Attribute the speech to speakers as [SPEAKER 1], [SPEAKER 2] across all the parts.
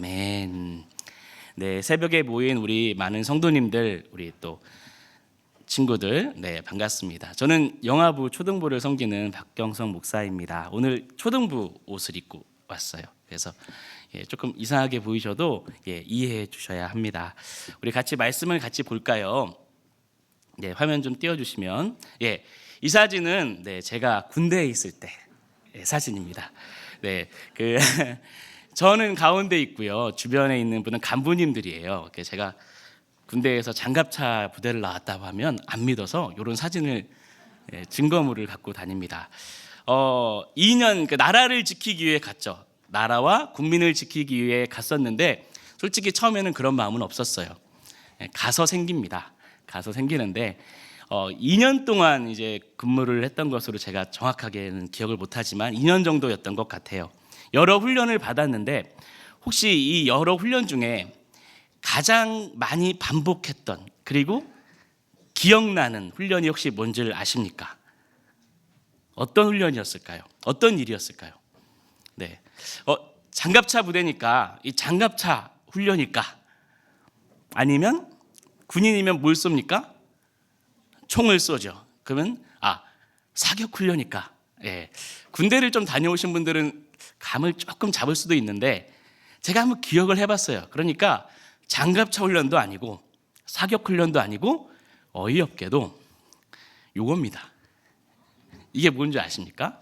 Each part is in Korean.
[SPEAKER 1] 아멘. 네, 새벽에 모인 우리 많은 성도님들, 우리 또 친구들, 네, 반갑습니다. 저는 영아부 초등부를 섬기는 박경성 목사입니다. 오늘 초등부 옷을 입고 왔어요. 그래서 조금 이상하게 보이셔도 이해해 주셔야 합니다. 우리 같이 말씀을 같이 볼까요? 네, 화면 좀 띄워주시면, 이 사진은 제가 군대에 있을 때 사진입니다. 네, 저는 가운데 있고요. 주변에 있는 분은 간부님들이에요. 제가 군대에서 장갑차 부대를 나왔다고 하면 안 믿어서 이런 사진을 증거물을 갖고 다닙니다. 2년 나라를 지키기 위해 갔죠. 나라와 국민을 지키기 위해 갔었는데 솔직히 처음에는 그런 마음은 없었어요. 가서 생깁니다. 가서 생기는데 2년 동안 이제 근무를 했던 것으로 제가 정확하게는 기억을 못하지만 2년 정도였던 것 같아요. 여러 훈련을 받았는데 혹시 이 여러 훈련 중에 가장 많이 반복했던 그리고 기억나는 훈련이 혹시 뭔지를 아십니까? 어떤 훈련이었을까요? 어떤 일이었을까요? 네, 장갑차 부대니까 이 장갑차 훈련일까? 아니면 군인이면 뭘 쏩니까? 총을 쏘죠. 그러면 사격 훈련일까? 군대를 좀 다녀오신 분들은 감을 조금 잡을 수도 있는데 제가 한번 기억을 해봤어요. 그러니까 장갑차 훈련도 아니고 사격 훈련도 아니고 어이없게도 요겁니다. 이게 뭔지 아십니까?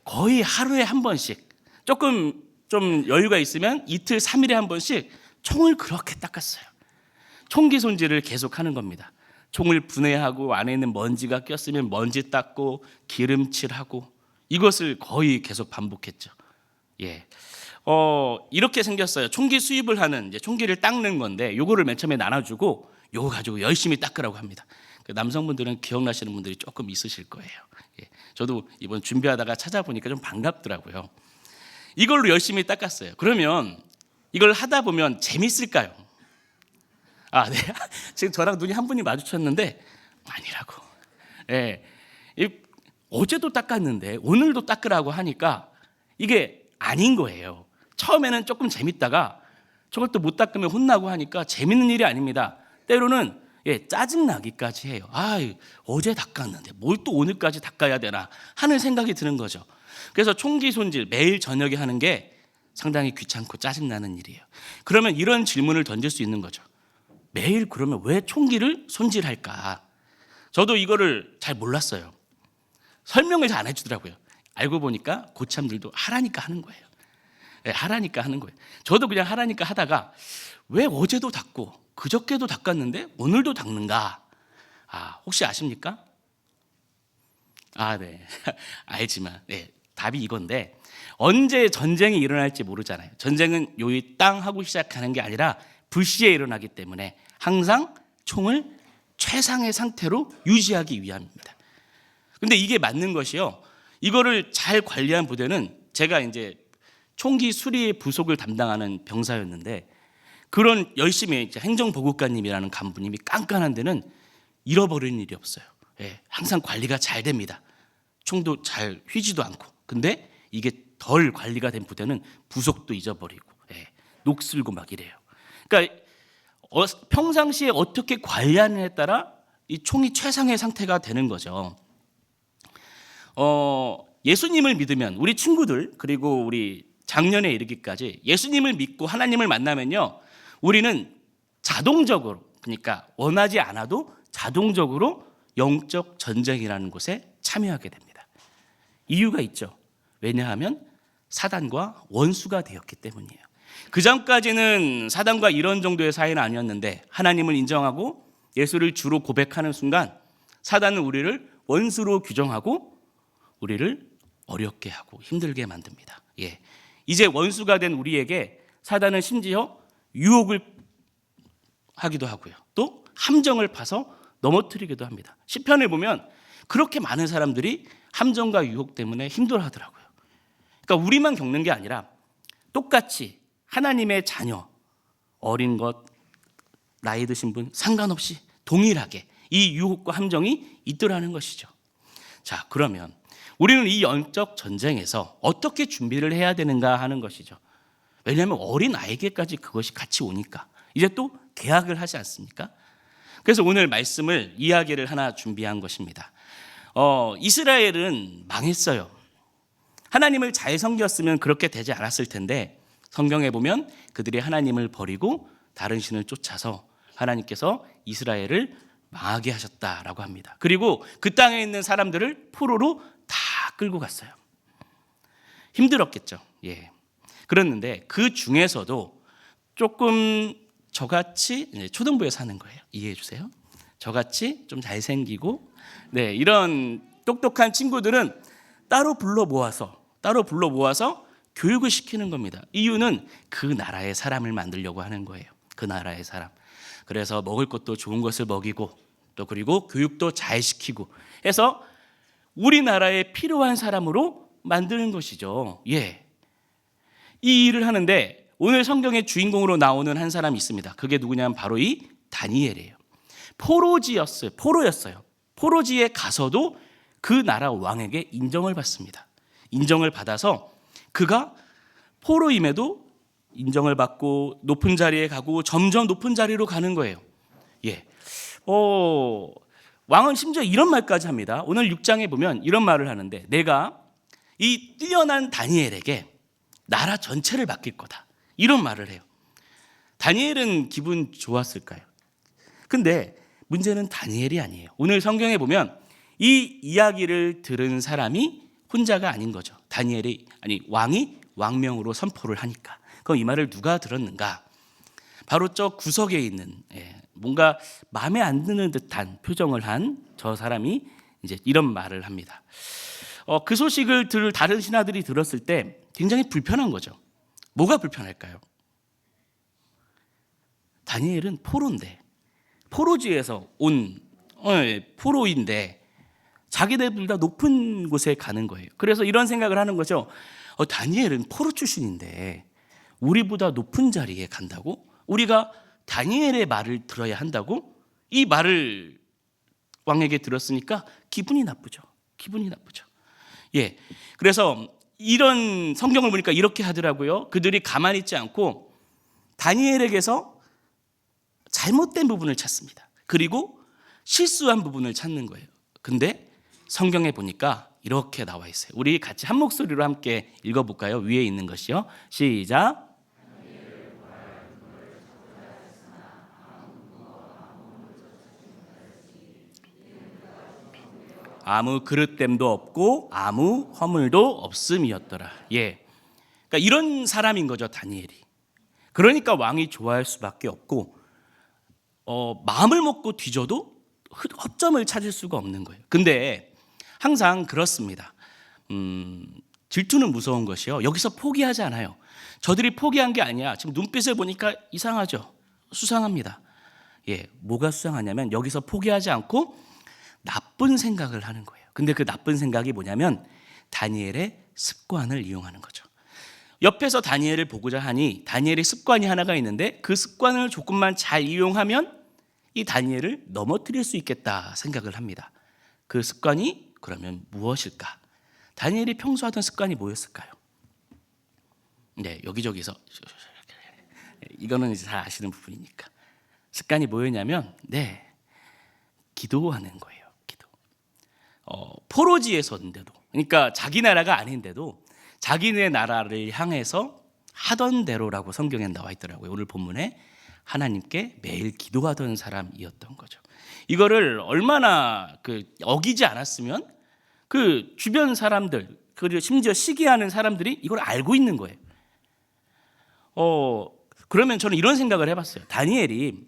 [SPEAKER 1] 거의 하루에 한 번씩 조금 좀 여유가 있으면 이틀 3일에 한 번씩 총을 그렇게 닦았어요. 총기 손질을 계속 하는 겁니다. 총을 분해하고 안에 있는 먼지가 꼈으면 먼지 닦고 기름칠하고 이것을 거의 계속 반복했죠. 이렇게 생겼어요. 총기 수입을 하는 총기를 닦는 건데 요거를 맨 처음에 나눠주고 요거 가지고 열심히 닦으라고 합니다. 남성분들은 기억나시는 분들이 조금 있으실 거예요. 저도 이번 준비하다가 찾아보니까 좀 반갑더라고요. 이걸로 열심히 닦았어요. 그러면 이걸 하다 보면 재밌을까요? 네. 지금 저랑 눈이 한 분이 마주쳤는데 아니라고. 어제도 닦았는데 오늘도 닦으라고 하니까 이게 아닌 거예요. 처음에는 조금 재밌다가 저걸 또 못 닦으면 혼나고 하니까 재밌는 일이 아닙니다. 때로는 짜증나기까지 해요. 어제 닦았는데 뭘 또 오늘까지 닦아야 되나 하는 생각이 드는 거죠. 그래서 총기 손질 매일 저녁에 하는 게 상당히 귀찮고 짜증나는 일이에요. 그러면 이런 질문을 던질 수 있는 거죠. 매일 그러면 왜 총기를 손질할까? 저도 이거를 잘 몰랐어요. 설명을 잘 안 해주더라고요. 알고 보니까 고참들도 하라니까 하는 거예요. 하라니까 하는 거예요. 저도 그냥 하라니까 하다가 왜 어제도 닦고 그저께도 닦았는데 오늘도 닦는가? 혹시 아십니까? 네. 알지만 답이 이건데 언제 전쟁이 일어날지 모르잖아요. 전쟁은 요이 땅 하고 시작하는 게 아니라 불시에 일어나기 때문에 항상 총을 최상의 상태로 유지하기 위함입니다. 근데 이게 맞는 것이요. 이거를 잘 관리한 부대는 제가 이제 총기 수리 부속을 담당하는 병사였는데 그런 열심히 행정보급관님이라는 간부님이 깐깐한 데는 잃어버리는 일이 없어요. 항상 관리가 잘 됩니다. 총도 잘 휘지도 않고. 근데 이게 덜 관리가 된 부대는 부속도 잊어버리고 녹슬고 막 이래요. 그러니까 평상시에 어떻게 관리하느냐에 따라 이 총이 최상의 상태가 되는 거죠. 예수님을 믿으면 우리 친구들 그리고 우리 작년에 이르기까지 예수님을 믿고 하나님을 만나면요 우리는 자동적으로 그러니까 원하지 않아도 자동적으로 영적 전쟁이라는 곳에 참여하게 됩니다. 이유가 있죠. 왜냐하면 사단과 원수가 되었기 때문이에요. 그 전까지는 사단과 이런 정도의 사이는 아니었는데 하나님을 인정하고 예수를 주로 고백하는 순간 사단은 우리를 원수로 규정하고 우리를 어렵게 하고 힘들게 만듭니다. 이제 원수가 된 우리에게 사단은 심지어 유혹을 하기도 하고요. 또 함정을 파서 넘어뜨리기도 합니다. 시편을 보면 그렇게 많은 사람들이 함정과 유혹 때문에 힘들어하더라고요. 그러니까 우리만 겪는 게 아니라 똑같이 하나님의 자녀, 어린 것, 나이 드신 분 상관없이 동일하게 이 유혹과 함정이 있더라는 것이죠. 자, 그러면 우리는 이 영적 전쟁에서 어떻게 준비를 해야 되는가 하는 것이죠. 왜냐하면 어린 아이에게까지 그것이 같이 오니까 이제 또 계약을 하지 않습니까? 그래서 오늘 말씀을 이야기를 하나 준비한 것입니다. 이스라엘은 망했어요. 하나님을 잘 섬겼으면 그렇게 되지 않았을 텐데 성경에 보면 그들이 하나님을 버리고 다른 신을 쫓아서 하나님께서 이스라엘을 망하게 하셨다라고 합니다. 그리고 그 땅에 있는 사람들을 포로로 다 끌고 갔어요. 힘들었겠죠. 예. 그랬는데 그 중에서도 조금 저같이 초등부에 사는 거예요. 이해해 주세요. 저같이 좀 잘생기고 이런 똑똑한 친구들은 따로 불러 모아서 교육을 시키는 겁니다. 이유는 그 나라의 사람을 만들려고 하는 거예요. 그 나라의 사람. 그래서 먹을 것도 좋은 것을 먹이고 또 그리고 교육도 잘 시키고 해서 우리나라에 필요한 사람으로 만드는 것이죠. 예. 이 일을 하는데 오늘 성경의 주인공으로 나오는 한 사람이 있습니다. 그게 누구냐면 바로 이 다니엘이에요. 포로였어요. 포로지에 가서도 그 나라 왕에게 인정을 받습니다. 인정을 받아서 그가 포로임에도 인정을 받고 높은 자리에 가고 점점 높은 자리로 가는 거예요. 예. 왕은 심지어 이런 말까지 합니다. 오늘 6장에 보면 이런 말을 하는데 내가 이 뛰어난 다니엘에게 나라 전체를 맡길 거다. 이런 말을 해요. 다니엘은 기분 좋았을까요? 근데 문제는 다니엘이 아니에요. 오늘 성경에 보면 이 이야기를 들은 사람이 혼자가 아닌 거죠. 왕이 왕명으로 선포를 하니까. 그럼 이 말을 누가 들었는가? 바로 저 구석에 있는 뭔가 마음에 안 드는 듯한 표정을 한 저 사람이 이제 이런 말을 합니다. 그 소식을 다른 신하들이 들었을 때 굉장히 불편한 거죠. 뭐가 불편할까요? 다니엘은 포로인데 포로지에서 온 포로인데 자기들보다 높은 곳에 가는 거예요. 그래서 이런 생각을 하는 거죠. 다니엘은 포로 출신인데 우리보다 높은 자리에 간다고? 우리가 다니엘의 말을 들어야 한다고? 이 말을 왕에게 들었으니까 기분이 나쁘죠. 예. 그래서 이런 성경을 보니까 이렇게 하더라고요. 그들이 가만히 있지 않고 다니엘에게서 잘못된 부분을 찾습니다. 그리고 실수한 부분을 찾는 거예요. 근데 성경에 보니까 이렇게 나와 있어요. 우리 같이 한 목소리로 함께 읽어볼까요? 위에 있는 것이요. 시작. 아무 그릇됨도 없고 아무 허물도 없음이었더라. 예. 그러니까 이런 사람인 거죠, 다니엘이. 그러니까 왕이 좋아할 수밖에 없고 마음을 먹고 뒤져도 허점을 찾을 수가 없는 거예요. 근데 항상 그렇습니다. 질투는 무서운 것이요. 여기서 포기하지 않아요. 저들이 포기한 게 아니야. 지금 눈빛을 보니까 이상하죠. 수상합니다. 예, 뭐가 수상하냐면 여기서 포기하지 않고 나쁜 생각을 하는 거예요. 근데 그 나쁜 생각이 뭐냐면 다니엘의 습관을 이용하는 거죠. 옆에서 다니엘을 보고자 하니 다니엘의 습관이 하나가 있는데 그 습관을 조금만 잘 이용하면 이 다니엘을 넘어뜨릴 수 있겠다 생각을 합니다. 그 습관이 그러면 무엇일까? 다니엘이 평소 하던 습관이 뭐였을까요? 네, 여기저기서 이거는 이제 잘 아시는 부분이니까 습관이 뭐였냐면 기도하는 거예요. 포로지에서인데도, 그러니까 자기 나라가 아닌데도 자기네 나라를 향해서 하던 대로라고 성경에 나와 있더라고요. 오늘 본문에 하나님께 매일 기도하던 사람이었던 거죠. 이거를 얼마나 어기지 않았으면 그 주변 사람들, 그리고 심지어 시기하는 사람들이 이걸 알고 있는 거예요. 그러면 저는 이런 생각을 해봤어요. 다니엘이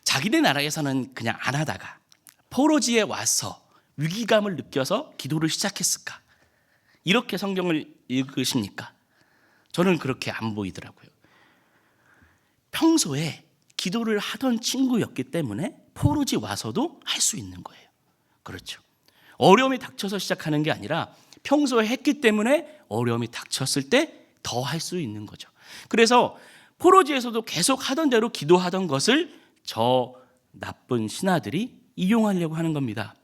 [SPEAKER 1] 자기네 나라에서는 그냥 안 하다가 포로지에 와서 위기감을 느껴서 기도를 시작했을까? 이렇게 성경을 읽으십니까? 저는 그렇게 안 보이더라고요. 평소에 기도를 하던 친구였기 때문에 포로지 와서도 할 수 있는 거예요. 그렇죠. 어려움이 닥쳐서 시작하는 게 아니라 평소에 했기 때문에 어려움이 닥쳤을 때 더 할 수 있는 거죠. 그래서 포로지에서도 계속 하던 대로 기도하던 것을 저 나쁜 신하들이 이용하려고 하는 겁니다.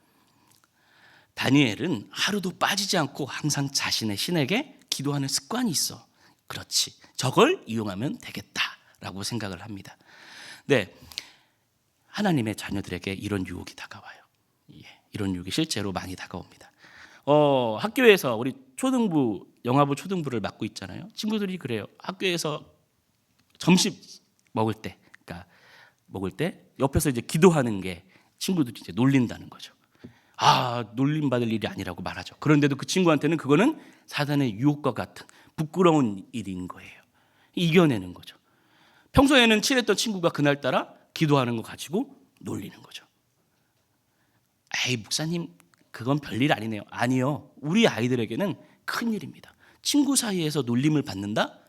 [SPEAKER 1] 다니엘은 하루도 빠지지 않고 항상 자신의 신에게 기도하는 습관이 있어. 그렇지, 저걸 이용하면 되겠다라고 생각을 합니다. 네, 하나님의 자녀들에게 이런 유혹이 다가와요. 이런 유혹이 실제로 많이 다가옵니다. 학교에서 우리 초등부, 영화부 초등부를 맡고 있잖아요. 친구들이 그래요. 학교에서 점심 먹을 때, 그러니까 먹을 때 옆에서 이제 기도하는 게 친구들이 이제 놀린다는 거죠. 놀림 받을 일이 아니라고 말하죠. 그런데도 그 친구한테는 그거는 사단의 유혹과 같은 부끄러운 일인 거예요. 이겨내는 거죠. 평소에는 친했던 친구가 그날따라 기도하는 거 가지고 놀리는 거죠. 에이, 목사님, 그건 별일 아니네요. 아니요, 우리 아이들에게는 큰일입니다. 친구 사이에서 놀림을 받는다?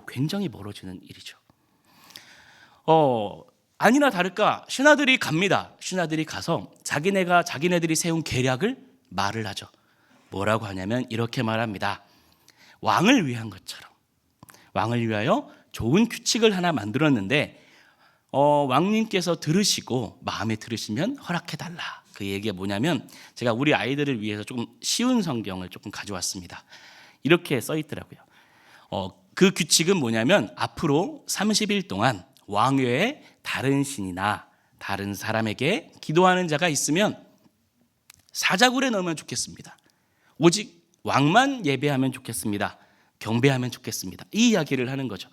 [SPEAKER 1] 굉장히 멀어지는 일이죠. 아니나 다를까 신하들이 갑니다. 신하들이 가서 자기네들이 세운 계략을 말을 하죠. 뭐라고 하냐면 이렇게 말합니다. 왕을 위한 것처럼, 왕을 위하여 좋은 규칙을 하나 만들었는데 왕님께서 들으시고 마음에 들으시면 허락해달라. 그 얘기가 뭐냐면, 제가 우리 아이들을 위해서 조금 쉬운 성경을 조금 가져왔습니다. 이렇게 써 있더라고요. 그 규칙은 뭐냐면, 앞으로 30일 동안 왕 외에 다른 신이나 다른 사람에게 기도하는 자가 있으면 사자굴에 넣으면 좋겠습니다. 오직 왕만 예배하면 좋겠습니다. 경배하면 좋겠습니다. 이 이야기를 하는 거죠.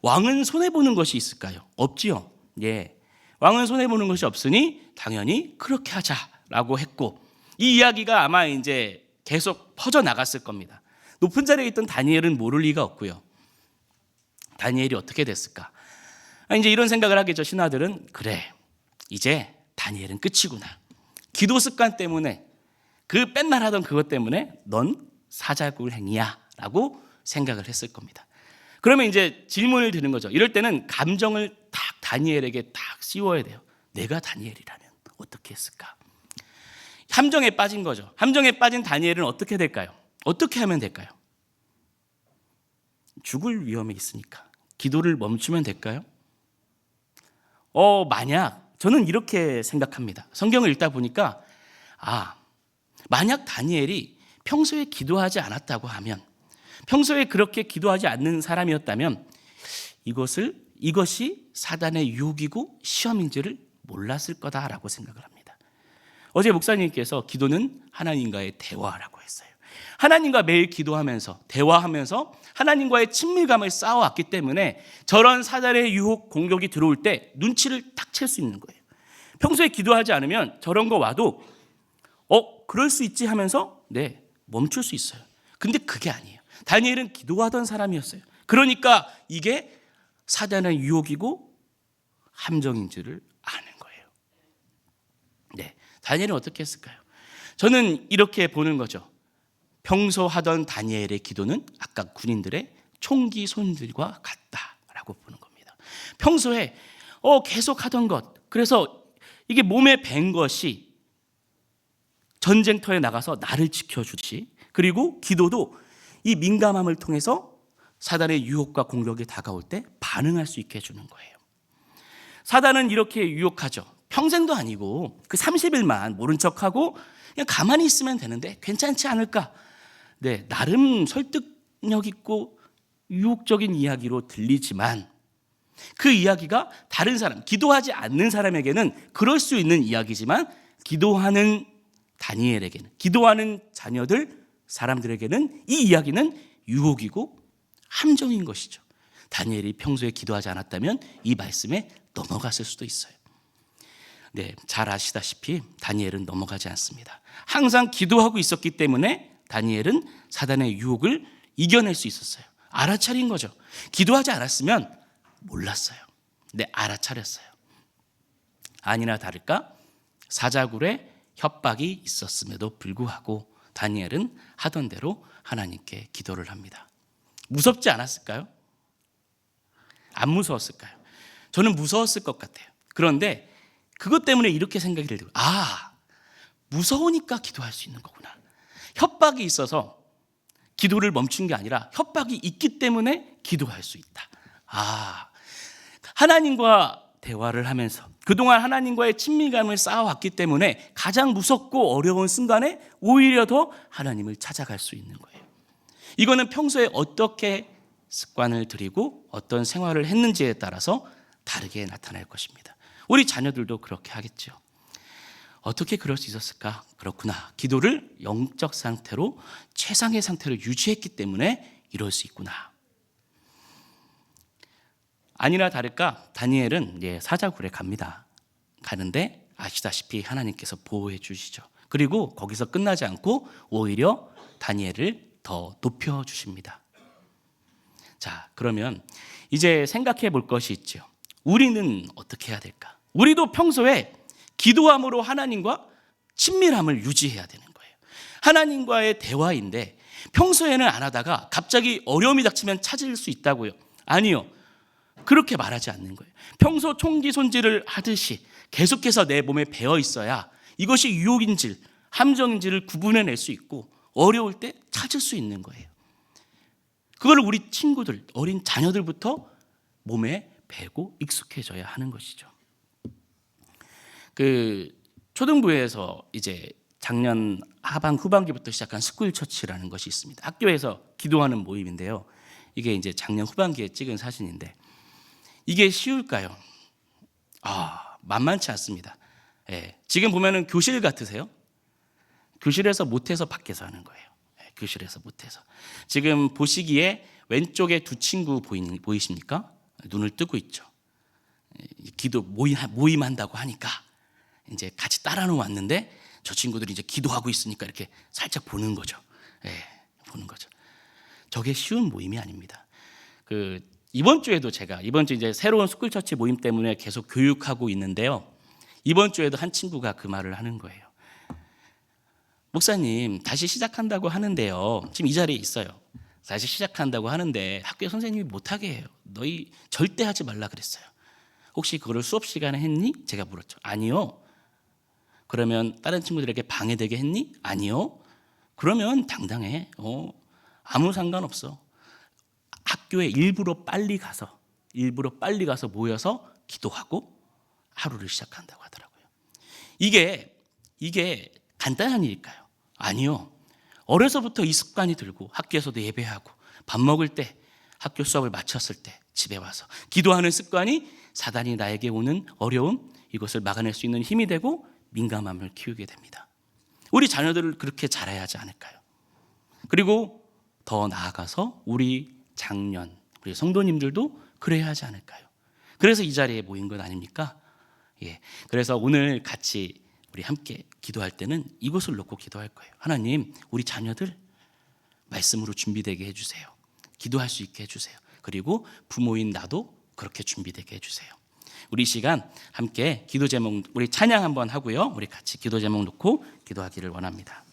[SPEAKER 1] 왕은 손해보는 것이 있을까요? 없지요. 예, 왕은 손해보는 것이 없으니 당연히 그렇게 하자라고 했고, 이 이야기가 아마 이제 계속 퍼져나갔을 겁니다. 높은 자리에 있던 다니엘은 모를 리가 없고요. 다니엘이 어떻게 됐을까? 이제 이런 생각을 하겠죠. 신하들은 그래, 이제 다니엘은 끝이구나. 기도 습관 때문에, 그 맨날 하던 그것 때문에 넌 사자굴 행이야 라고 생각을 했을 겁니다. 그러면 이제 질문을 드는 거죠. 이럴 때는 감정을 딱 다니엘에게 딱 씌워야 돼요. 내가 다니엘이라면 어떻게 했을까? 함정에 빠진 거죠. 함정에 빠진 다니엘은 어떻게 될까요? 어떻게 하면 될까요? 죽을 위험에 있으니까 기도를 멈추면 될까요? 만약, 저는 이렇게 생각합니다. 성경을 읽다 보니까 만약 다니엘이 평소에 기도하지 않았다고 하면, 평소에 그렇게 기도하지 않는 사람이었다면 이것이 사단의 유혹이고 시험인지를 몰랐을 거다라고 생각을 합니다. 어제 목사님께서 기도는 하나님과의 대화라고 했어요. 하나님과 매일 기도하면서 대화하면서 하나님과의 친밀감을 쌓아왔기 때문에 저런 사단의 유혹, 공격이 들어올 때 눈치를 딱 챌 수 있는 거예요. 평소에 기도하지 않으면 저런 거 와도 그럴 수 있지 하면서 멈출 수 있어요. 근데 그게 아니에요. 다니엘은 기도하던 사람이었어요. 그러니까 이게 사단의 유혹이고 함정인 줄을 아는 거예요. 다니엘은 어떻게 했을까요? 저는 이렇게 보는 거죠. 평소 하던 다니엘의 기도는 아까 군인들의 총기 손들과 같다라고 보는 겁니다. 평소에 계속 하던 것, 그래서 이게 몸에 밴 것이 전쟁터에 나가서 나를 지켜주듯이, 그리고 기도도 이 민감함을 통해서 사단의 유혹과 공격이 다가올 때 반응할 수 있게 해주는 거예요. 사단은 이렇게 유혹하죠. 평생도 아니고 그 30일만 모른 척하고 그냥 가만히 있으면 되는데 괜찮지 않을까? 나름 설득력 있고 유혹적인 이야기로 들리지만, 그 이야기가 다른 사람, 기도하지 않는 사람에게는 그럴 수 있는 이야기지만, 기도하는 다니엘에게는, 기도하는 자녀들, 사람들에게는 이 이야기는 유혹이고 함정인 것이죠. 다니엘이 평소에 기도하지 않았다면 이 말씀에 넘어갔을 수도 있어요. 잘 아시다시피 다니엘은 넘어가지 않습니다. 항상 기도하고 있었기 때문에 다니엘은 사단의 유혹을 이겨낼 수 있었어요. 알아차린 거죠. 기도하지 않았으면 몰랐어요. 알아차렸어요. 아니나 다를까 사자굴에 협박이 있었음에도 불구하고 다니엘은 하던 대로 하나님께 기도를 합니다. 무섭지 않았을까요? 안 무서웠을까요? 저는 무서웠을 것 같아요. 그런데 그것 때문에 이렇게 생각이 들어요. 무서우니까 기도할 수 있는 거구나. 협박이 있어서 기도를 멈춘 게 아니라 협박이 있기 때문에 기도할 수 있다. 하나님과 대화를 하면서 그동안 하나님과의 친밀감을 쌓아왔기 때문에 가장 무섭고 어려운 순간에 오히려 더 하나님을 찾아갈 수 있는 거예요. 이거는 평소에 어떻게 습관을 들이고 어떤 생활을 했는지에 따라서 다르게 나타날 것입니다. 우리 자녀들도 그렇게 하겠죠. 어떻게 그럴 수 있었을까? 그렇구나. 기도를 영적 상태로 최상의 상태로 유지했기 때문에 이럴 수 있구나. 아니나 다를까 다니엘은 사자굴에 갑니다. 가는데 아시다시피 하나님께서 보호해 주시죠. 그리고 거기서 끝나지 않고 오히려 다니엘을 더 높여 주십니다. 자, 그러면 이제 생각해 볼 것이 있죠. 우리는 어떻게 해야 될까? 우리도 평소에 기도함으로 하나님과 친밀함을 유지해야 되는 거예요. 하나님과의 대화인데 평소에는 안 하다가 갑자기 어려움이 닥치면 찾을 수 있다고요? 아니요. 그렇게 말하지 않는 거예요. 평소 총기손질을 하듯이 계속해서 내 몸에 배어 있어야 이것이 유혹인지 함정인지를 구분해낼 수 있고 어려울 때 찾을 수 있는 거예요. 그걸 우리 친구들, 어린 자녀들부터 몸에 배고 익숙해져야 하는 것이죠. 초등부에서 이제 작년 하반 후반기부터 시작한 스쿨 처치라는 것이 있습니다. 학교에서 기도하는 모임인데요. 이게 이제 작년 후반기에 찍은 사진인데 이게 쉬울까요? 만만치 않습니다. 지금 보면은 교실 같으세요? 교실에서 못해서 밖에서 하는 거예요. 교실에서 못해서. 지금 보시기에 왼쪽에 두 친구 보이십니까? 눈을 뜨고 있죠. 기도 모임한다고 하니까 이제 같이 따라는 왔는데 저 친구들이 이제 기도하고 있으니까 이렇게 살짝 보는 거죠. 보는 거죠. 저게 쉬운 모임이 아닙니다. 이번 주에도 이번 주 이제 새로운 스쿨 처치 모임 때문에 계속 교육하고 있는데요. 이번 주에도 한 친구가 그 말을 하는 거예요. 목사님, 다시 시작한다고 하는데요. 지금 이 자리에 있어요. 다시 시작한다고 하는데 학교 선생님이 못하게 해요. 너희 절대 하지 말라 그랬어요. 혹시 그거를 수업 시간에 했니? 제가 물었죠. 아니요. 그러면 다른 친구들에게 방해되게 했니? 아니요. 그러면 당당해. 아무 상관없어. 학교에 일부러 빨리 가서 모여서 기도하고 하루를 시작한다고 하더라고요. 이게 간단한 일일까요? 아니요. 어려서부터 이 습관이 들고 학교에서도 예배하고 밥 먹을 때 학교 수업을 마쳤을 때 집에 와서 기도하는 습관이 사단이 나에게 오는 어려움 이것을 막아낼 수 있는 힘이 되고 민감함을 키우게 됩니다. 우리 자녀들을 그렇게 자라야 하지 않을까요? 그리고 더 나아가서 우리 장년, 우리 성도님들도 그래야 하지 않을까요? 그래서 이 자리에 모인 것 아닙니까? 그래서 오늘 같이 우리 함께 기도할 때는 이것을 놓고 기도할 거예요. 하나님, 우리 자녀들 말씀으로 준비되게 해주세요. 기도할 수 있게 해주세요. 그리고 부모인 나도 그렇게 준비되게 해주세요. 우리 시간 함께 기도 제목 우리 찬양 한번 하고요. 우리 같이 기도 제목 놓고 기도하기를 원합니다.